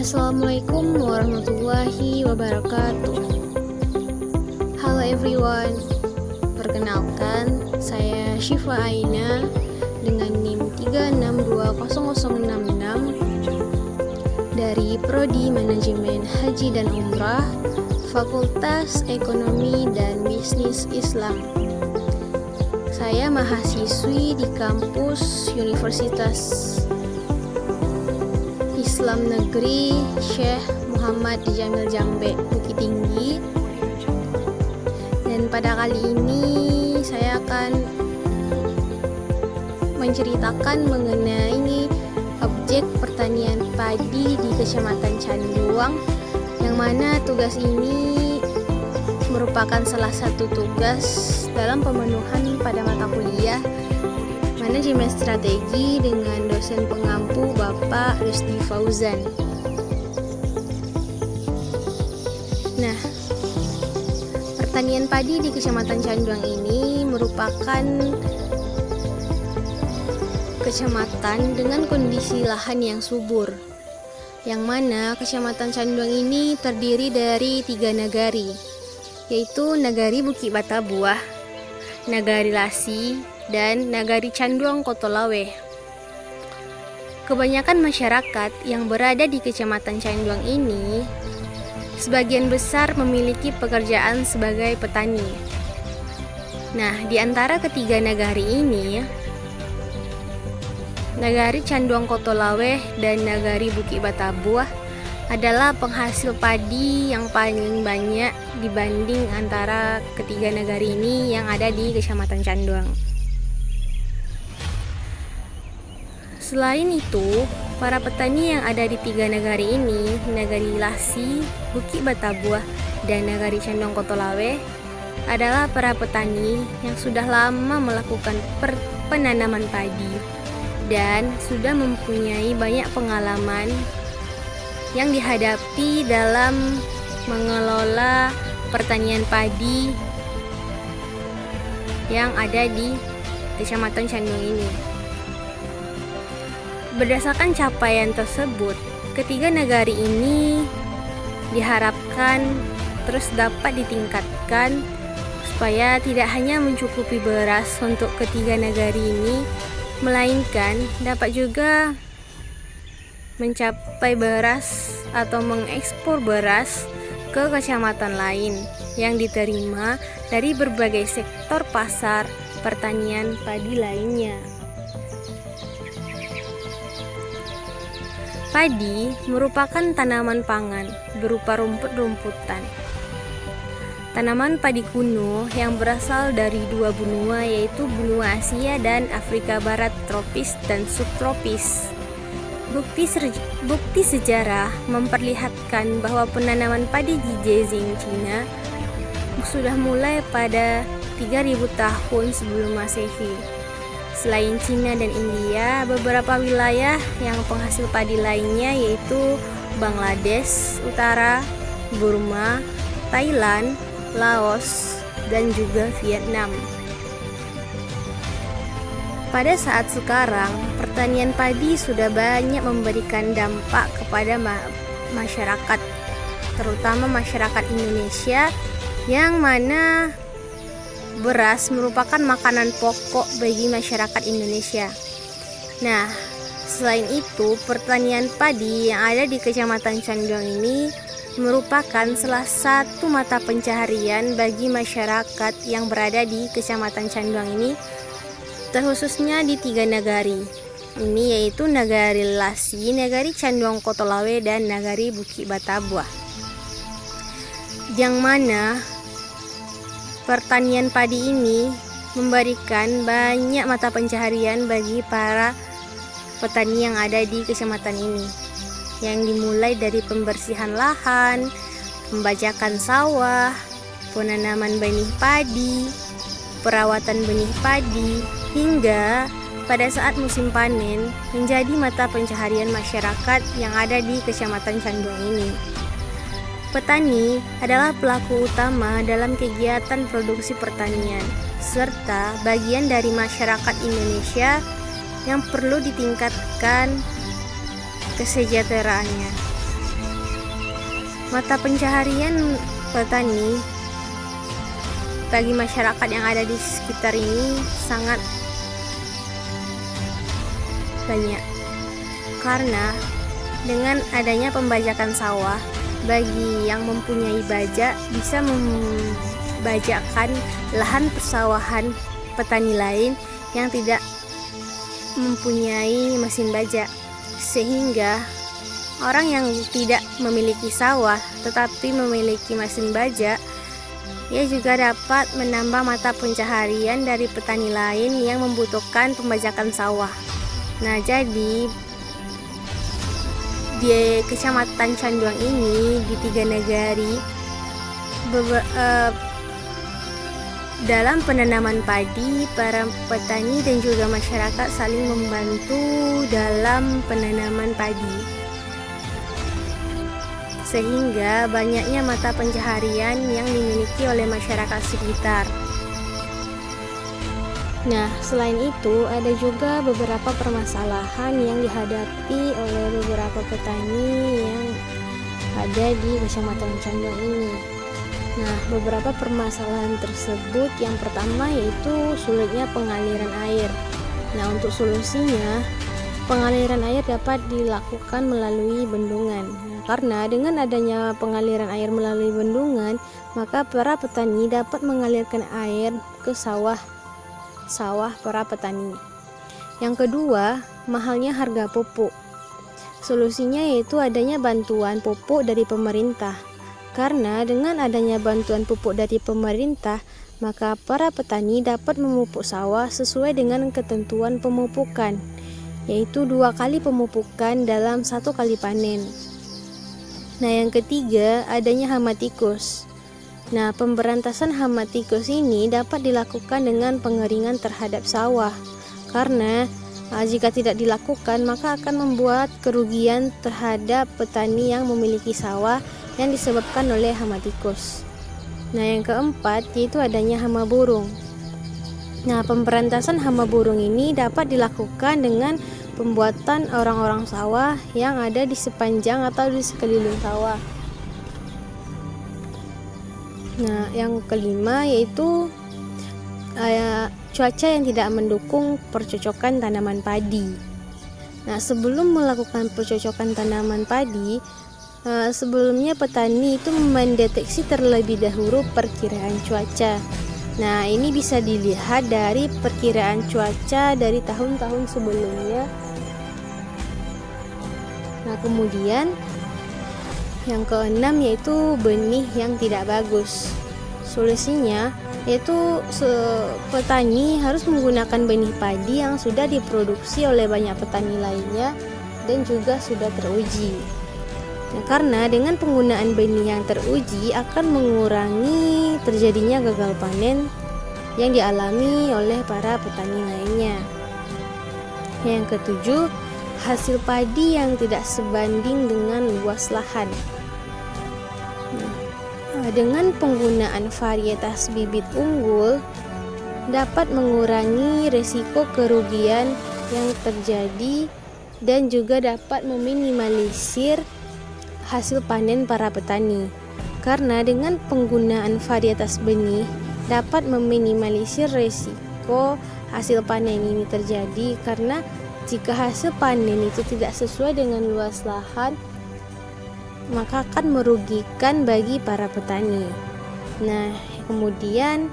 Assalamualaikum warahmatullahi wabarakatuh. Halo everyone, perkenalkan saya Syifa Aina dengan NIM 3620066 dari Prodi Manajemen Haji dan Umrah, Fakultas Ekonomi dan Bisnis Islam. Saya mahasiswi di kampus Universitas Islam Negeri Syekh Muhammad Jamil Jambe, Bukit Tinggi. Dan pada kali ini saya akan menceritakan mengenai objek pertanian padi di Kecamatan Canduang, yang mana tugas ini merupakan salah satu tugas dalam pemenuhan pada mata kuliah Manajemen Strategi dengan dosen pengampu Bapak Rusdi Fauzan. Nah, pertanian padi di Kecamatan Canduang ini merupakan kecamatan dengan kondisi lahan yang subur, yang mana Kecamatan Canduang ini terdiri dari 3 nagari, yaitu Nagari Bukit Batabuah, Nagari Lasi, dan Nagari Canduang Kotolawe. Kebanyakan masyarakat yang berada di Kecamatan Canduang ini sebagian besar memiliki pekerjaan sebagai petani. Nah, di antara ketiga nagari ini, Nagari Canduang Kotolawe dan Nagari Bukit Batabuah adalah penghasil padi yang paling banyak dibanding antara ketiga nagari ini yang ada di Kecamatan Canduang. Selain itu, para petani yang ada di 3 nagari ini, Nagari Lasi, Bukit Batabuah, dan Nagari Canduang Kotolawe, adalah para petani yang sudah lama melakukan penanaman padi dan sudah mempunyai banyak pengalaman yang dihadapi dalam mengelola pertanian padi yang ada di Kecamatan Canduang ini. Berdasarkan capaian tersebut, ketiga nagari ini diharapkan terus dapat ditingkatkan supaya tidak hanya mencukupi beras untuk ketiga nagari ini, melainkan dapat juga mencapai beras atau mengekspor beras ke kecamatan lain yang diterima dari berbagai sektor pasar pertanian padi lainnya. Padi merupakan tanaman pangan berupa rumput-rumputan. Tanaman padi kuno yang berasal dari 2 benua, yaitu benua Asia dan Afrika Barat tropis dan subtropis. Bukti sejarah memperlihatkan bahwa penanaman padi di Jezing, Cina sudah mulai pada 3000 tahun sebelum Masehi. Selain Cina dan India, beberapa wilayah yang penghasil padi lainnya yaitu Bangladesh Utara, Burma, Thailand, Laos, dan juga Vietnam. Pada saat sekarang, pertanian padi sudah banyak memberikan dampak kepada masyarakat, terutama masyarakat Indonesia, yang mana beras merupakan makanan pokok bagi masyarakat Indonesia. Nah, selain itu, pertanian padi yang ada di Kecamatan Canduang ini merupakan salah satu mata pencaharian bagi masyarakat yang berada di Kecamatan Canduang ini, terkhususnya di 3 nagari ini, yaitu Nagari Lasi, Nagari Canduang Kotolawe, dan Nagari Bukit Batabuah, yang mana pertanian padi ini memberikan banyak mata pencaharian bagi para petani yang ada di kecamatan ini, yang dimulai dari pembersihan lahan, pembajakan sawah, penanaman benih padi, perawatan benih padi, hingga pada saat musim panen menjadi mata pencaharian masyarakat yang ada di Kecamatan Canduang ini. Petani adalah pelaku utama dalam kegiatan produksi pertanian, serta bagian dari masyarakat Indonesia yang perlu ditingkatkan kesejahteraannya. Mata pencaharian petani bagi masyarakat yang ada di sekitar ini sangat banyak, karena dengan adanya pembajakan sawah, bagi yang mempunyai bajak bisa membajakkan lahan persawahan petani lain yang tidak mempunyai mesin bajak, sehingga orang yang tidak memiliki sawah tetapi memiliki mesin bajak, ia juga dapat menambah mata pencaharian dari petani lain yang membutuhkan pembajakan sawah. Nah, jadi di Kecamatan Canduang ini, di 3 negari, dalam penanaman padi, para petani dan juga masyarakat saling membantu dalam penanaman padi, sehingga banyaknya mata pencaharian yang dimiliki oleh masyarakat sekitar. Nah, selain itu ada juga beberapa permasalahan yang dihadapi oleh beberapa petani yang ada di Kecamatan Canduang ini. Nah, beberapa permasalahan tersebut, yang pertama yaitu sulitnya pengaliran air. Nah, untuk solusinya, pengaliran air dapat dilakukan melalui bendungan. Nah, karena dengan adanya pengaliran air melalui bendungan, maka para petani dapat mengalirkan air ke sawah para petani. Yang kedua, mahalnya harga pupuk. Solusinya yaitu adanya bantuan pupuk dari pemerintah. Karena dengan adanya bantuan pupuk dari pemerintah, maka para petani dapat memupuk sawah sesuai dengan ketentuan pemupukan, yaitu 2 kali pemupukan dalam 1 kali panen. Nah, yang ketiga, adanya hama tikus. Nah, pemberantasan hama tikus ini dapat dilakukan dengan pengeringan terhadap sawah, karena jika tidak dilakukan maka akan membuat kerugian terhadap petani yang memiliki sawah yang disebabkan oleh hama tikus. Nah, yang keempat yaitu adanya hama burung. Nah, pemberantasan hama burung ini dapat dilakukan dengan pembuatan orang-orang sawah yang ada di sepanjang atau di sekeliling sawah. Nah, yang kelima yaitu cuaca yang tidak mendukung percocokan tanaman padi. Nah, sebelum melakukan percocokan tanaman padi, sebelumnya petani itu mendeteksi terlebih dahulu perkiraan cuaca. Nah, ini bisa dilihat dari perkiraan cuaca dari tahun-tahun sebelumnya. Nah, kemudian yang keenam yaitu benih yang tidak bagus. Solusinya yaitu petani harus menggunakan benih padi yang sudah diproduksi oleh banyak petani lainnya dan juga sudah teruji. Nah, karena dengan penggunaan benih yang teruji akan mengurangi terjadinya gagal panen yang dialami oleh para petani lainnya. Yang ketujuh, hasil padi yang tidak sebanding dengan luas lahan. Dengan penggunaan varietas bibit unggul dapat mengurangi risiko kerugian yang terjadi dan juga dapat meminimalisir hasil panen para petani. Karena dengan penggunaan varietas benih dapat meminimalisir risiko hasil panen ini terjadi, karena jika hasil panen itu tidak sesuai dengan luas lahan, maka akan merugikan bagi para petani. Nah, kemudian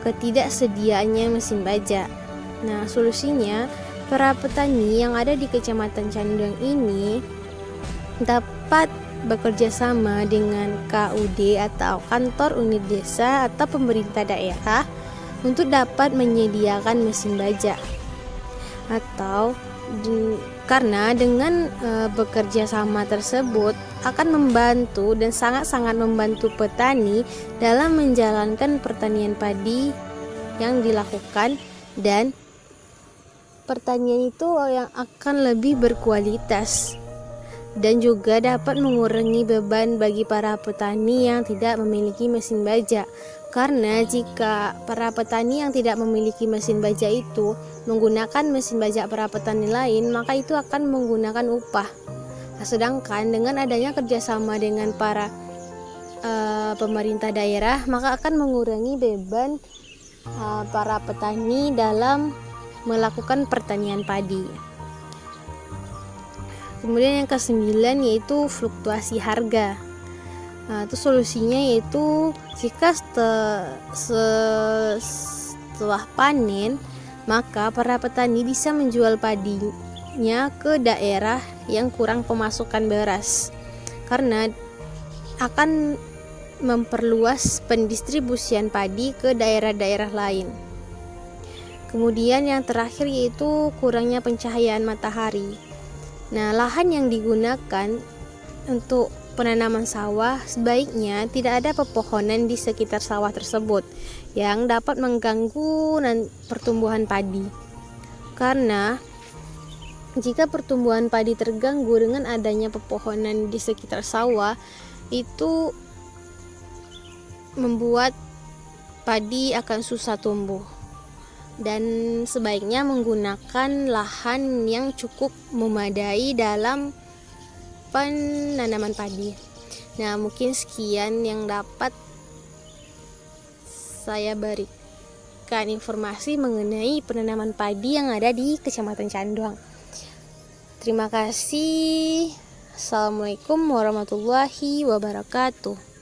ketidaksediaannya mesin bajak. Nah, solusinya para petani yang ada di Kecamatan Canduang ini dapat bekerja sama dengan KUD atau kantor unit desa atau pemerintah daerah untuk dapat menyediakan mesin bajak. Atau karena dengan bekerja sama tersebut akan membantu dan sangat-sangat membantu petani dalam menjalankan pertanian padi yang dilakukan, dan pertanian itu yang akan lebih berkualitas dan juga dapat mengurangi beban bagi para petani yang tidak memiliki mesin bajak. Karena jika para petani yang tidak memiliki mesin bajak itu menggunakan mesin bajak para petani lain, maka itu akan menggunakan upah. Nah, sedangkan dengan adanya kerjasama dengan para pemerintah daerah, maka akan mengurangi beban para petani dalam melakukan pertanian padi. Kemudian yang ke-9 yaitu fluktuasi harga. Itu solusinya yaitu jika setelah panen, maka para petani bisa menjual padinya ke daerah yang kurang pemasukan beras, karena akan memperluas pendistribusian padi ke daerah-daerah lain. Kemudian yang terakhir yaitu kurangnya pencahayaan matahari. Nah, lahan yang digunakan untuk penanaman sawah sebaiknya tidak ada pepohonan di sekitar sawah tersebut yang dapat mengganggu pertumbuhan padi. Karena jika pertumbuhan padi terganggu dengan adanya pepohonan di sekitar sawah, itu membuat padi akan susah tumbuh. Dan sebaiknya menggunakan lahan yang cukup memadai dalam penanaman padi. Nah, mungkin sekian yang dapat saya berikan informasi mengenai penanaman padi yang ada di Kecamatan Canduang. Terima kasih. Assalamualaikum warahmatullahi wabarakatuh.